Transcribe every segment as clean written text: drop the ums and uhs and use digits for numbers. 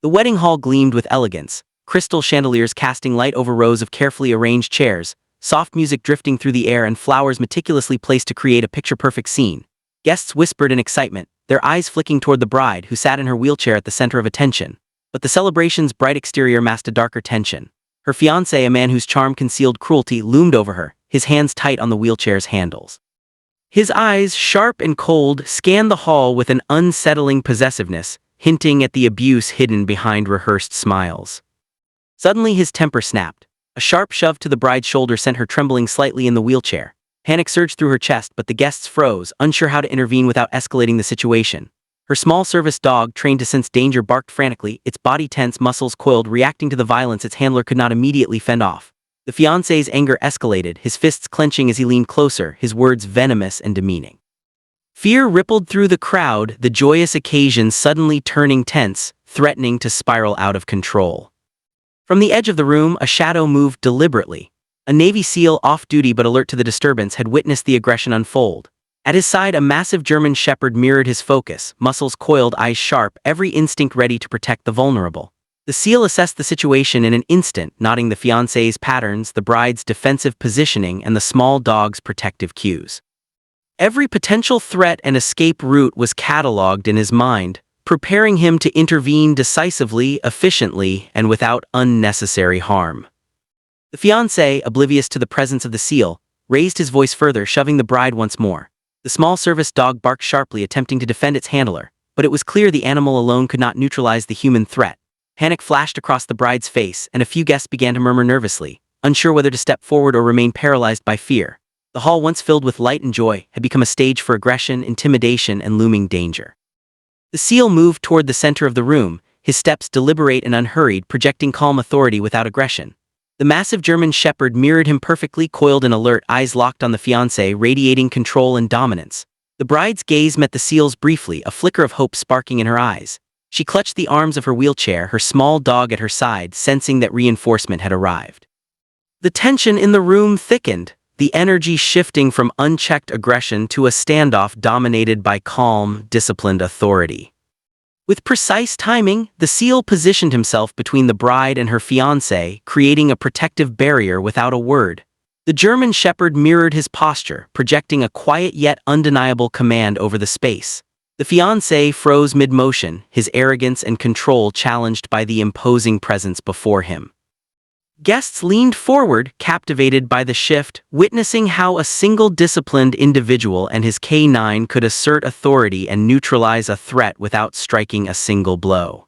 The wedding hall gleamed with elegance, crystal chandeliers casting light over rows of carefully arranged chairs, soft music drifting through the air and flowers meticulously placed to create a picture-perfect scene. Guests whispered in excitement, their eyes flicking toward the bride who sat in her wheelchair at the center of attention. But the celebration's bright exterior masked a darker tension. Her fiancé, a man whose charm concealed cruelty, loomed over her, his hands tight on the wheelchair's handles. His eyes, sharp and cold, scanned the hall with an unsettling possessiveness, hinting at the abuse hidden behind rehearsed smiles. Suddenly his temper snapped. A sharp shove to the bride's shoulder sent her trembling slightly in the wheelchair. Panic surged through her chest, but the guests froze, unsure how to intervene without escalating the situation. Her small service dog, trained to sense danger, barked frantically, its body tense, muscles coiled, reacting to the violence its handler could not immediately fend off. The fiancé's anger escalated, his fists clenching as he leaned closer, his words venomous and demeaning. Fear rippled through the crowd, the joyous occasion suddenly turning tense, threatening to spiral out of control. From the edge of the room, a shadow moved deliberately. A Navy SEAL, off-duty but alert to the disturbance, had witnessed the aggression unfold. At his side, a massive German shepherd mirrored his focus, muscles coiled, eyes sharp, every instinct ready to protect the vulnerable. The SEAL assessed the situation in an instant, noting the fiancé's patterns, the bride's defensive positioning, and the small dog's protective cues. Every potential threat and escape route was catalogued in his mind, preparing him to intervene decisively, efficiently, and without unnecessary harm. The fiancé, oblivious to the presence of the SEAL, raised his voice further, shoving the bride once more. The small service dog barked sharply, attempting to defend its handler, but it was clear the animal alone could not neutralize the human threat. Panic flashed across the bride's face, and a few guests began to murmur nervously, unsure whether to step forward or remain paralyzed by fear. The hall, once filled with light and joy, had become a stage for aggression, intimidation, and looming danger. The SEAL moved toward the center of the room, his steps deliberate and unhurried, projecting calm authority without aggression. The massive German shepherd mirrored him perfectly, coiled and alert, eyes locked on the fiancé, radiating control and dominance. The bride's gaze met the SEAL's briefly, a flicker of hope sparking in her eyes. She clutched the arms of her wheelchair, her small dog at her side, sensing that reinforcement had arrived. The tension in the room thickened, the energy shifting from unchecked aggression to a standoff dominated by calm, disciplined authority. With precise timing, the SEAL positioned himself between the bride and her fiancé, creating a protective barrier without a word. The German shepherd mirrored his posture, projecting a quiet yet undeniable command over the space. The fiancé froze mid-motion, his arrogance and control challenged by the imposing presence before him. Guests leaned forward, captivated by the shift, witnessing how a single disciplined individual and his K9 could assert authority and neutralize a threat without striking a single blow.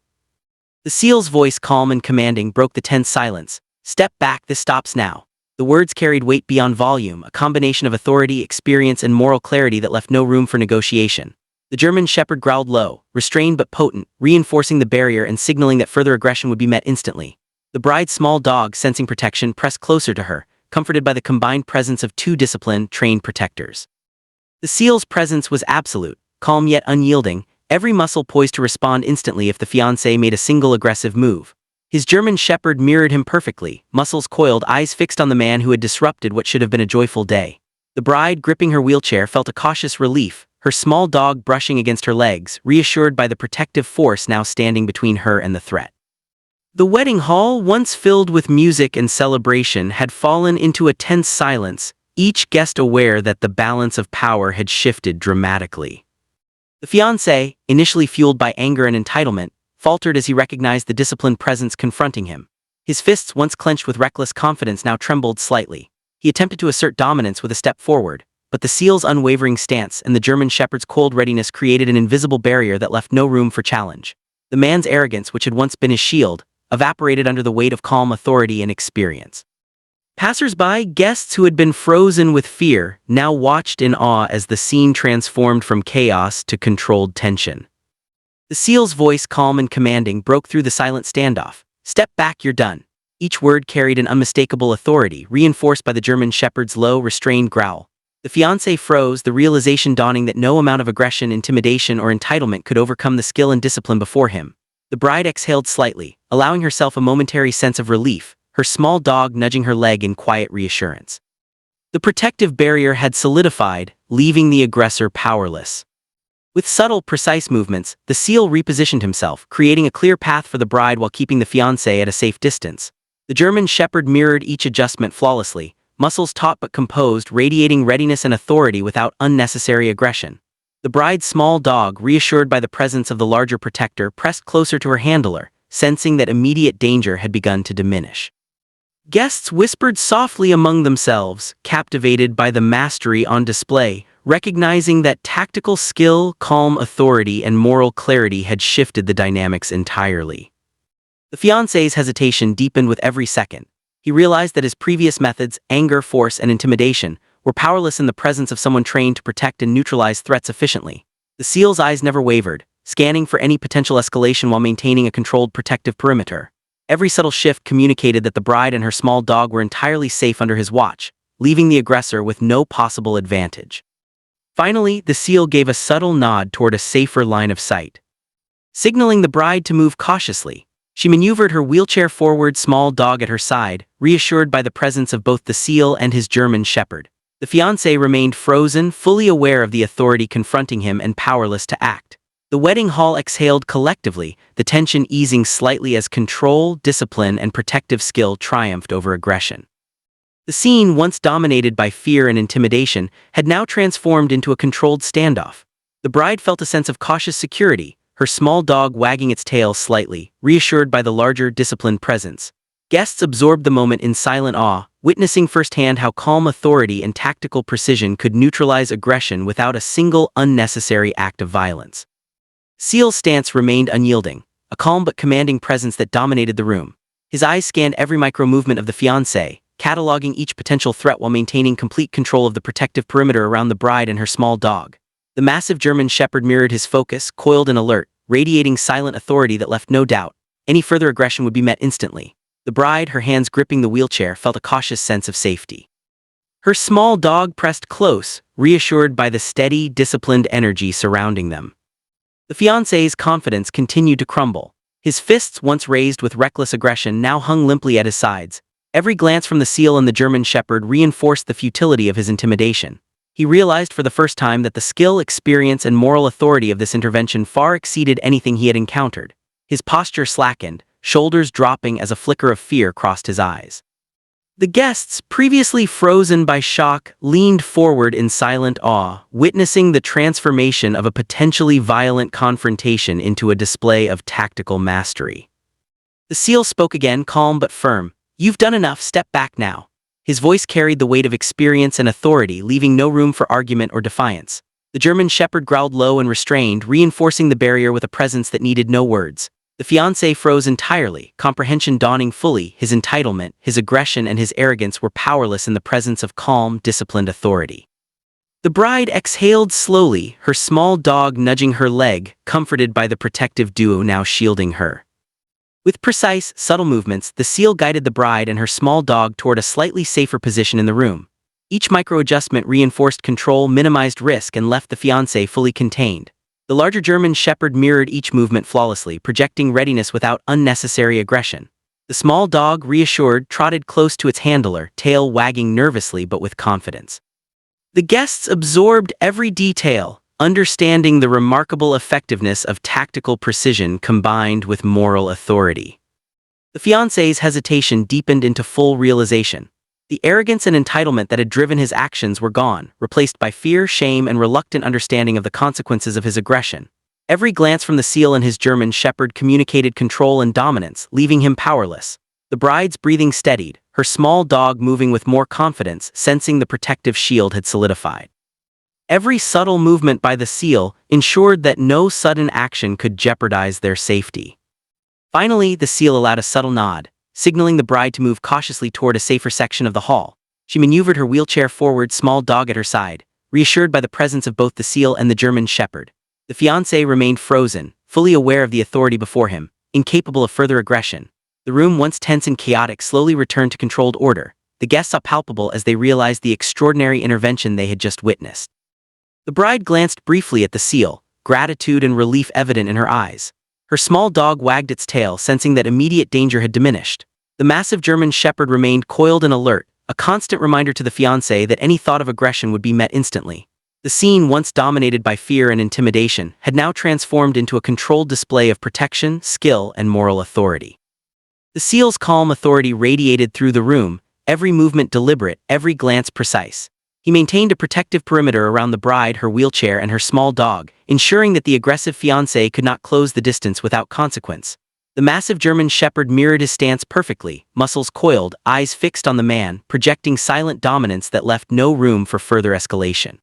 The SEAL's voice, calm and commanding, broke the tense silence. "Step back, this stops now." The words carried weight beyond volume, a combination of authority, experience, and moral clarity that left no room for negotiation. The German shepherd growled low, restrained but potent, reinforcing the barrier and signaling that further aggression would be met instantly. The bride's small dog, sensing protection, pressed closer to her, comforted by the combined presence of two disciplined, trained protectors. The SEAL's presence was absolute, calm yet unyielding, every muscle poised to respond instantly if the fiancé made a single aggressive move. His German shepherd mirrored him perfectly, muscles coiled, eyes fixed on the man who had disrupted what should have been a joyful day. The bride, gripping her wheelchair, felt a cautious relief, her small dog brushing against her legs, reassured by the protective force now standing between her and the threat. The wedding hall, once filled with music and celebration, had fallen into a tense silence, each guest aware that the balance of power had shifted dramatically. The fiancé, initially fueled by anger and entitlement, faltered as he recognized the disciplined presence confronting him. His fists, once clenched with reckless confidence, now trembled slightly. He attempted to assert dominance with a step forward, but the SEAL's unwavering stance and the German shepherd's cold readiness created an invisible barrier that left no room for challenge. The man's arrogance, which had once been his shield, evaporated under the weight of calm authority and experience. Passers-by, guests who had been frozen with fear, now watched in awe as the scene transformed from chaos to controlled tension. The SEAL's voice, calm and commanding, broke through the silent standoff. "Step back, you're done." Each word carried an unmistakable authority, reinforced by the German shepherd's low, restrained growl. The fiancé froze, the realization dawning that no amount of aggression, intimidation, or entitlement could overcome the skill and discipline before him. The bride exhaled slightly, allowing herself a momentary sense of relief, her small dog nudging her leg in quiet reassurance. The protective barrier had solidified, leaving the aggressor powerless. With subtle, precise movements, the seal repositioned himself, creating a clear path for the bride while keeping the fiancé at a safe distance. The German Shepherd mirrored each adjustment flawlessly, muscles taut but composed, radiating readiness and authority without unnecessary aggression. The bride's small dog, reassured by the presence of the larger protector, pressed closer to her handler, sensing that immediate danger had begun to diminish. Guests whispered softly among themselves, captivated by the mastery on display, recognizing that tactical skill, calm authority, and moral clarity had shifted the dynamics entirely. The fiancé's hesitation deepened with every second. He realized that his previous methods, anger, force, and intimidation, were powerless in the presence of someone trained to protect and neutralize threats efficiently. The seal's eyes never wavered, scanning for any potential escalation while maintaining a controlled protective perimeter. Every subtle shift communicated that the bride and her small dog were entirely safe under his watch, leaving the aggressor with no possible advantage. Finally, the seal gave a subtle nod toward a safer line of sight. Signaling the bride to move cautiously, she maneuvered her wheelchair-forward small dog at her side, reassured by the presence of both the seal and his German shepherd. The fiancé remained frozen, fully aware of the authority confronting him and powerless to act. The wedding hall exhaled collectively, the tension easing slightly as control, discipline, and protective skill triumphed over aggression. The scene, once dominated by fear and intimidation, had now transformed into a controlled standoff. The bride felt a sense of cautious security, her small dog wagging its tail slightly, reassured by the larger, disciplined presence. Guests absorbed the moment in silent awe, witnessing firsthand how calm authority and tactical precision could neutralize aggression without a single unnecessary act of violence. Seal's stance remained unyielding, a calm but commanding presence that dominated the room. His eyes scanned every micro-movement of the fiancé, cataloging each potential threat while maintaining complete control of the protective perimeter around the bride and her small dog. The massive German shepherd mirrored his focus, coiled and alert, radiating silent authority that left no doubt. Any further aggression would be met instantly. The bride, her hands gripping the wheelchair, felt a cautious sense of safety. Her small dog pressed close, reassured by the steady, disciplined energy surrounding them. The fiancé's confidence continued to crumble. His fists, once raised with reckless aggression, now hung limply at his sides. Every glance from the seal and the German shepherd reinforced the futility of his intimidation. He realized for the first time that the skill, experience, and moral authority of this intervention far exceeded anything he had encountered. His posture slackened, shoulders dropping as a flicker of fear crossed his eyes. The guests, previously frozen by shock, leaned forward in silent awe, witnessing the transformation of a potentially violent confrontation into a display of tactical mastery. The seal spoke again, calm but firm. "You've done enough, step back now." His voice carried the weight of experience and authority, leaving no room for argument or defiance. The German shepherd growled low and restrained, reinforcing the barrier with a presence that needed no words. The fiancé froze entirely, comprehension dawning fully. His entitlement, his aggression, and his arrogance were powerless in the presence of calm, disciplined authority. The bride exhaled slowly, her small dog nudging her leg, comforted by the protective duo now shielding her. With precise, subtle movements, the seal guided the bride and her small dog toward a slightly safer position in the room. Each micro-adjustment reinforced control, minimized risk, and left the fiancé fully contained. The larger German shepherd mirrored each movement flawlessly, projecting readiness without unnecessary aggression. The small dog, reassured, trotted close to its handler, tail wagging nervously but with confidence. The guests absorbed every detail, understanding the remarkable effectiveness of tactical precision combined with moral authority. The fiancé's hesitation deepened into full realization. The arrogance and entitlement that had driven his actions were gone, replaced by fear, shame, and reluctant understanding of the consequences of his aggression. Every glance from the seal and his German shepherd communicated control and dominance, leaving him powerless. The bride's breathing steadied, her small dog moving with more confidence, sensing the protective shield had solidified. Every subtle movement by the seal ensured that no sudden action could jeopardize their safety. Finally, the seal allowed a subtle nod, signaling the bride to move cautiously toward a safer section of the hall. She maneuvered her wheelchair-forward small dog at her side, reassured by the presence of both the seal and the German shepherd. The fiancé remained frozen, fully aware of the authority before him, incapable of further aggression. The room, once tense and chaotic, slowly returned to controlled order. The guests saw palpable as they realized the extraordinary intervention they had just witnessed. The bride glanced briefly at the seal, gratitude and relief evident in her eyes. Her small dog wagged its tail, sensing that immediate danger had diminished. The massive German shepherd remained coiled and alert, a constant reminder to the fiancé that any thought of aggression would be met instantly. The scene, once dominated by fear and intimidation, had now transformed into a controlled display of protection, skill, and moral authority. The seal's calm authority radiated through the room, every movement deliberate, every glance precise. He maintained a protective perimeter around the bride, her wheelchair, and her small dog, ensuring that the aggressive fiancé could not close the distance without consequence. The massive German Shepherd mirrored his stance perfectly, muscles coiled, eyes fixed on the man, projecting silent dominance that left no room for further escalation.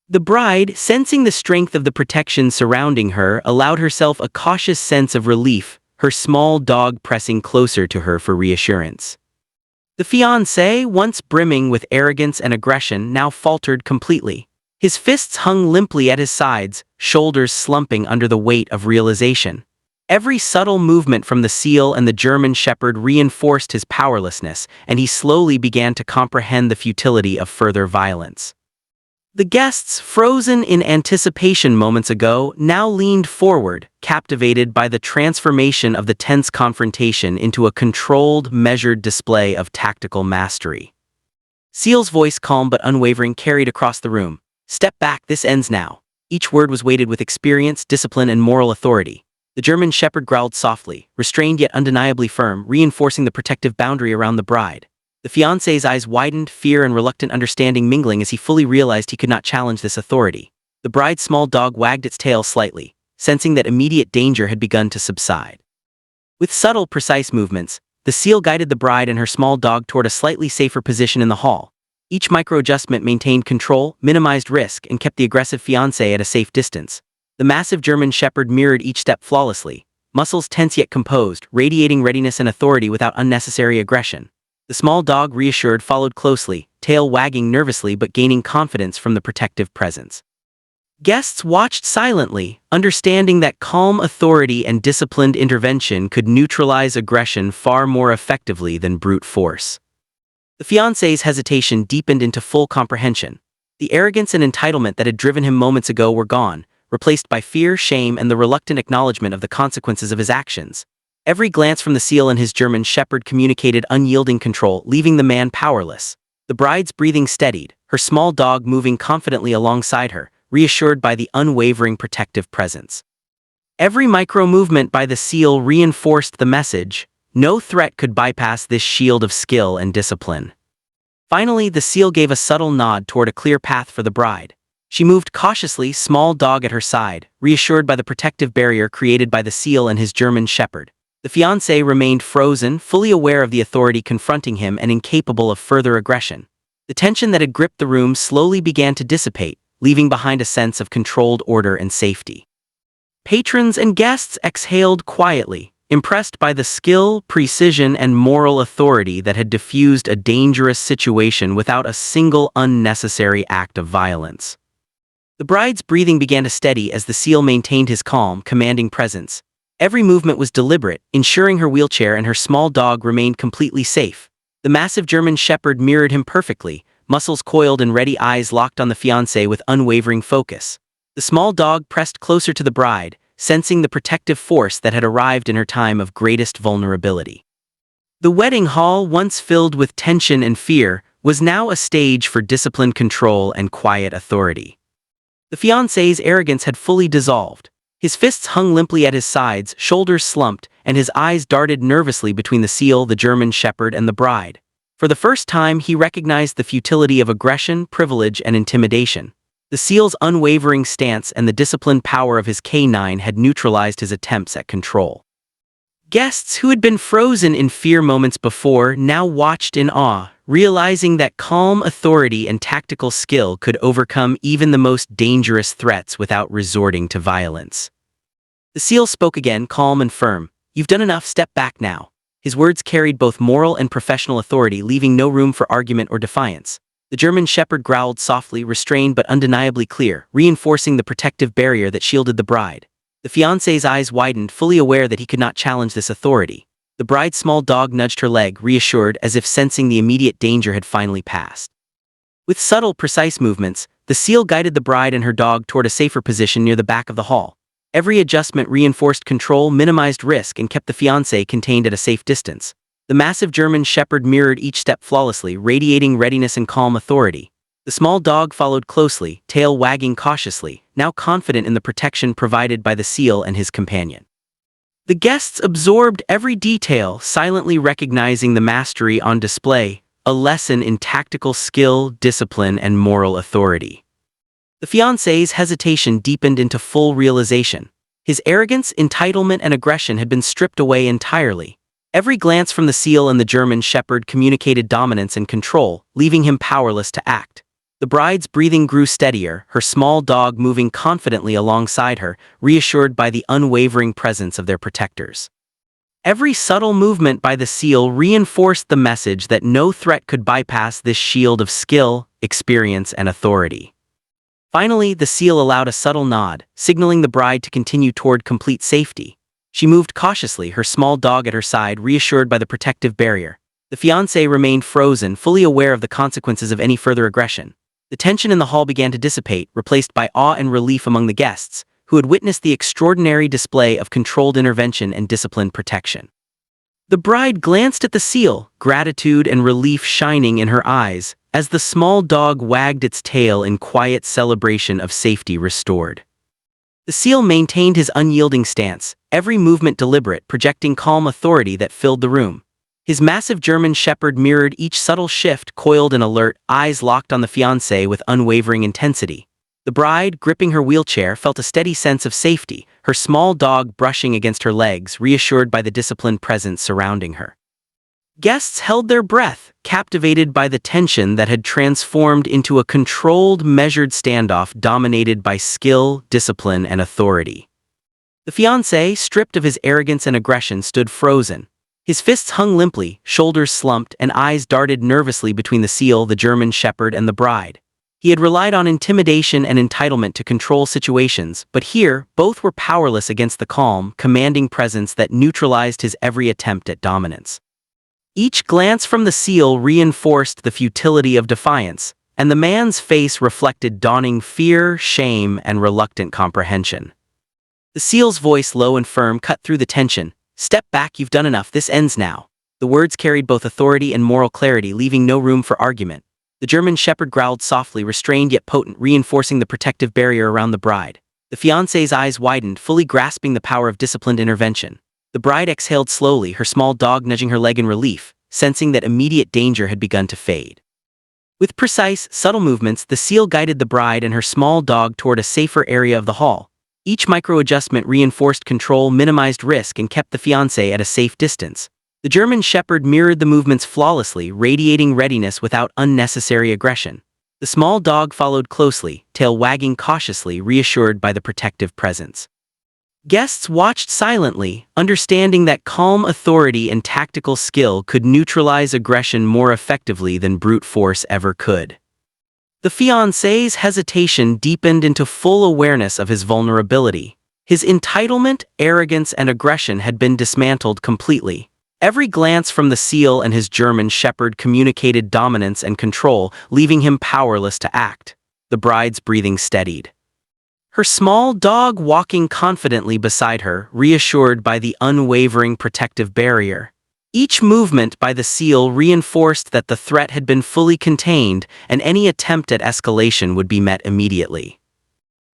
The bride, sensing the strength of the protection surrounding her, allowed herself a cautious sense of relief, her small dog pressing closer to her for reassurance. The fiancé, once brimming with arrogance and aggression, now faltered completely. His fists hung limply at his sides, shoulders slumping under the weight of realization. Every subtle movement from the seal and the German Shepherd reinforced his powerlessness, and he slowly began to comprehend the futility of further violence. The guests, frozen in anticipation moments ago, now leaned forward, captivated by the transformation of the tense confrontation into a controlled, measured display of tactical mastery. Seal's voice, calm but unwavering, carried across the room. "Step back, this ends now." Each word was weighted with experience, discipline, and moral authority. The German Shepherd growled softly, restrained yet undeniably firm, reinforcing the protective boundary around the bride. The fiancé's eyes widened, fear and reluctant understanding mingling as he fully realized he could not challenge this authority. The bride's small dog wagged its tail slightly, sensing that immediate danger had begun to subside. With subtle, precise movements, the seal guided the bride and her small dog toward a slightly safer position in the hall. Each micro-adjustment maintained control, minimized risk, and kept the aggressive fiancé at a safe distance. The massive German Shepherd mirrored each step flawlessly, muscles tense yet composed, radiating readiness and authority without unnecessary aggression. The small dog, reassured, followed closely, tail wagging nervously but gaining confidence from the protective presence. Guests watched silently, understanding that calm authority and disciplined intervention could neutralize aggression far more effectively than brute force. The fiancé's hesitation deepened into full comprehension. The arrogance and entitlement that had driven him moments ago were gone, replaced by fear, shame, and the reluctant acknowledgement of the consequences of his actions. Every glance from the seal and his German Shepherd communicated unyielding control, leaving the man powerless. The bride's breathing steadied, her small dog moving confidently alongside her, reassured by the unwavering protective presence. Every micro-movement by the seal reinforced the message: no threat could bypass this shield of skill and discipline. Finally, the seal gave a subtle nod toward a clear path for the bride. She moved cautiously, small dog at her side, reassured by the protective barrier created by the seal and his German Shepherd. The fiancé remained frozen, fully aware of the authority confronting him and incapable of further aggression. The tension that had gripped the room slowly began to dissipate, leaving behind a sense of controlled order and safety. Patrons and guests exhaled quietly, impressed by the skill, precision, and moral authority that had diffused a dangerous situation without a single unnecessary act of violence. The bride's breathing began to steady as the seal maintained his calm, commanding presence. Every movement was deliberate, ensuring her wheelchair and her small dog remained completely safe. The massive German Shepherd mirrored him perfectly, muscles coiled and ready, eyes locked on the fiancé with unwavering focus. The small dog pressed closer to the bride, sensing the protective force that had arrived in her time of greatest vulnerability. The wedding hall, once filled with tension and fear, was now a stage for disciplined control and quiet authority. The fiancé's arrogance had fully dissolved. His fists hung limply at his sides, shoulders slumped, and his eyes darted nervously between the seal, the German Shepherd, and the bride. For the first time, he recognized the futility of aggression, privilege, and intimidation. The seal's unwavering stance and the disciplined power of his canine had neutralized his attempts at control. Guests who had been frozen in fear moments before now watched in awe, realizing that calm authority and tactical skill could overcome even the most dangerous threats without resorting to violence. The seal spoke again, calm and firm. "You've done enough, step back now." His words carried both moral and professional authority, leaving no room for argument or defiance. The German Shepherd growled softly, restrained but undeniably clear, reinforcing the protective barrier that shielded the bride. The fiancé's eyes widened, fully aware that he could not challenge this authority. The bride's small dog nudged her leg, reassured, as if sensing the immediate danger had finally passed. With subtle, precise movements, the seal guided the bride and her dog toward a safer position near the back of the hall. Every adjustment reinforced control, minimized risk, and kept the fiancé contained at a safe distance. The massive German Shepherd mirrored each step flawlessly, radiating readiness and calm authority. The small dog followed closely, tail wagging cautiously, now confident in the protection provided by the seal and his companion. The guests absorbed every detail, silently recognizing the mastery on display, a lesson in tactical skill, discipline, and moral authority. The fiancé's hesitation deepened into full realization. His arrogance, entitlement, and aggression had been stripped away entirely. Every glance from the seal and the German shepherd communicated dominance and control, leaving him powerless to act. The bride's breathing grew steadier, her small dog moving confidently alongside her, reassured by the unwavering presence of their protectors. Every subtle movement by the seal reinforced the message that no threat could bypass this shield of skill, experience, and authority. Finally, the seal allowed a subtle nod, signaling the bride to continue toward complete safety. She moved cautiously, her small dog at her side, reassured by the protective barrier. The fiancé remained frozen, fully aware of the consequences of any further aggression. The tension in the hall began to dissipate, replaced by awe and relief among the guests, who had witnessed the extraordinary display of controlled intervention and disciplined protection. The bride glanced at the seal, gratitude and relief shining in her eyes, as the small dog wagged its tail in quiet celebration of safety restored. The seal maintained his unyielding stance, every movement deliberate, projecting calm authority that filled the room. His massive German shepherd mirrored each subtle shift, coiled and alert, eyes locked on the fiancé with unwavering intensity. The bride, gripping her wheelchair, felt a steady sense of safety, her small dog brushing against her legs, reassured by the disciplined presence surrounding her. Guests held their breath, captivated by the tension that had transformed into a controlled, measured standoff dominated by skill, discipline, and authority. The fiancé, stripped of his arrogance and aggression, stood frozen. His fists hung limply, shoulders slumped, and eyes darted nervously between the seal, the German shepherd, and the bride. He had relied on intimidation and entitlement to control situations, but here, both were powerless against the calm, commanding presence that neutralized his every attempt at dominance. Each glance from the seal reinforced the futility of defiance, and the man's face reflected dawning fear, shame, and reluctant comprehension. The seal's voice, low and firm, cut through the tension. "Step back, you've done enough, this ends now." The words carried both authority and moral clarity, leaving no room for argument. The German shepherd growled softly, restrained yet potent, reinforcing the protective barrier around the bride. The fiancé's eyes widened, fully grasping the power of disciplined intervention. The bride exhaled slowly, her small dog nudging her leg in relief, sensing that immediate danger had begun to fade. With precise, subtle movements, the seal guided the bride and her small dog toward a safer area of the hall. Each micro-adjustment reinforced control, minimized risk, and kept the fiancé at a safe distance. The German shepherd mirrored the movements flawlessly, radiating readiness without unnecessary aggression. The small dog followed closely, tail wagging cautiously, reassured by the protective presence. Guests watched silently, understanding that calm authority and tactical skill could neutralize aggression more effectively than brute force ever could. The fiancé's hesitation deepened into full awareness of his vulnerability. His entitlement, arrogance, and aggression had been dismantled completely. Every glance from the seal and his German shepherd communicated dominance and control, leaving him powerless to act. The bride's breathing steadied. Her small dog walking confidently beside her, reassured by the unwavering protective barrier. Each movement by the seal reinforced that the threat had been fully contained, and any attempt at escalation would be met immediately.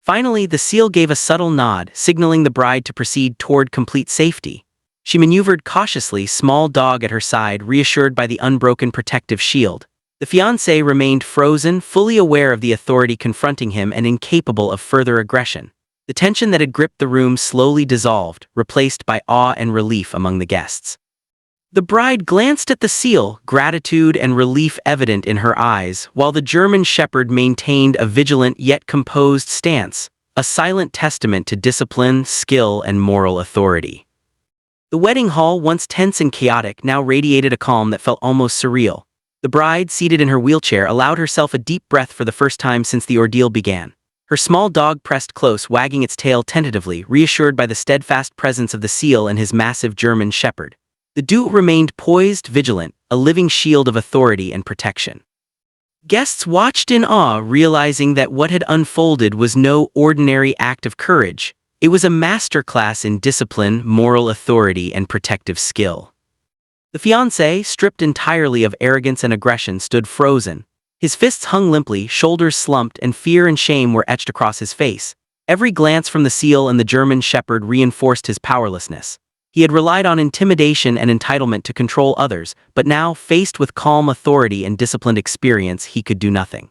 Finally, the seal gave a subtle nod, signaling the bride to proceed toward complete safety. She maneuvered cautiously, small dog at her side, reassured by the unbroken protective shield. The fiancé remained frozen, fully aware of the authority confronting him and incapable of further aggression. The tension that had gripped the room slowly dissolved, replaced by awe and relief among the guests. The bride glanced at the seal, gratitude and relief evident in her eyes, while the German shepherd maintained a vigilant yet composed stance, a silent testament to discipline, skill, and moral authority. The wedding hall, once tense and chaotic, now radiated a calm that felt almost surreal. The bride, seated in her wheelchair, allowed herself a deep breath for the first time since the ordeal began. Her small dog pressed close, wagging its tail tentatively, reassured by the steadfast presence of the seal and his massive German shepherd. The duo remained poised, vigilant, a living shield of authority and protection. Guests watched in awe, realizing that what had unfolded was no ordinary act of courage. It was a masterclass in discipline, moral authority, and protective skill. The fiancé, stripped entirely of arrogance and aggression, stood frozen. His fists hung limply, shoulders slumped, and fear and shame were etched across his face. Every glance from the seal and the German shepherd reinforced his powerlessness. He had relied on intimidation and entitlement to control others, but now, faced with calm authority and disciplined experience, he could do nothing.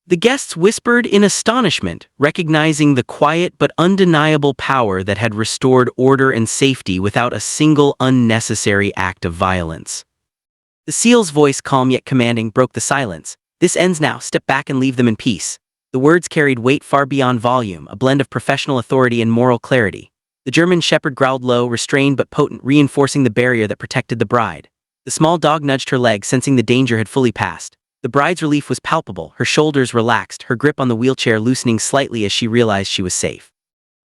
The guests whispered in astonishment, recognizing the quiet but undeniable power that had restored order and safety without a single unnecessary act of violence. The seal's voice, calm yet commanding, broke the silence. "This ends now. Step back and leave them in peace." The words carried weight far beyond volume, a blend of professional authority and moral clarity. The German shepherd growled low, restrained but potent, reinforcing the barrier that protected the bride. The small dog nudged her leg, sensing the danger had fully passed. The bride's relief was palpable, her shoulders relaxed, her grip on the wheelchair loosening slightly as she realized she was safe.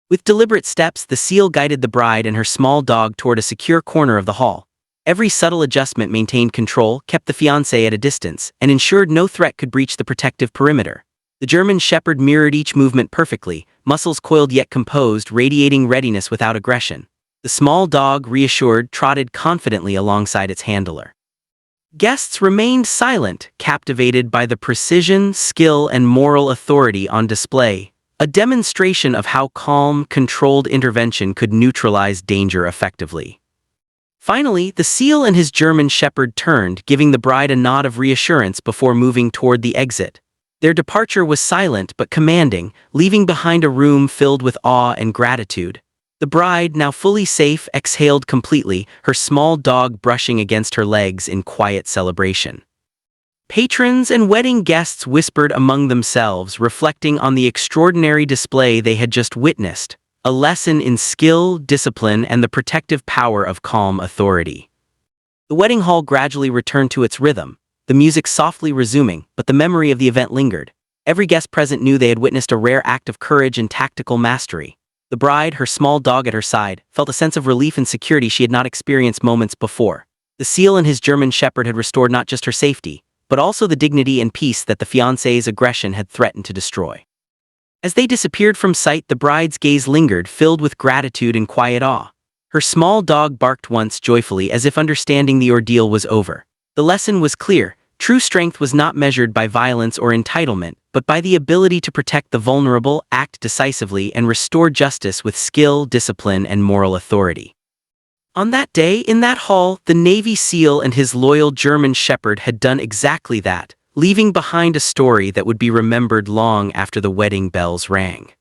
With deliberate steps, the seal guided the bride and her small dog toward a secure corner of the hall. Every subtle adjustment maintained control, kept the fiancé at a distance, and ensured no threat could breach the protective perimeter. The German shepherd mirrored each movement perfectly, muscles coiled yet composed, radiating readiness without aggression. The small dog, reassured, trotted confidently alongside its handler. Guests remained silent, captivated by the precision, skill, and moral authority on display, a demonstration of how calm, controlled intervention could neutralize danger effectively. Finally, the seal and his German shepherd turned, giving the bride a nod of reassurance before moving toward the exit. Their departure was silent but commanding, leaving behind a room filled with awe and gratitude. The bride, now fully safe, exhaled completely, her small dog brushing against her legs in quiet celebration. Patrons and wedding guests whispered among themselves, reflecting on the extraordinary display they had just witnessed, a lesson in skill, discipline, and the protective power of calm authority. The wedding hall gradually returned to its rhythm, the music softly resuming, but the memory of the event lingered. Every guest present knew they had witnessed a rare act of courage and tactical mastery. The bride, her small dog at her side, felt a sense of relief and security she had not experienced moments before. The seal and his German shepherd had restored not just her safety, but also the dignity and peace that the fiancé's aggression had threatened to destroy. As they disappeared from sight, the bride's gaze lingered, filled with gratitude and quiet awe. Her small dog barked once joyfully, as if understanding the ordeal was over. The lesson was clear. True strength was not measured by violence or entitlement, but by the ability to protect the vulnerable, act decisively, and restore justice with skill, discipline, and moral authority. On that day, in that hall, the Navy SEAL and his loyal German shepherd had done exactly that, leaving behind a story that would be remembered long after the wedding bells rang.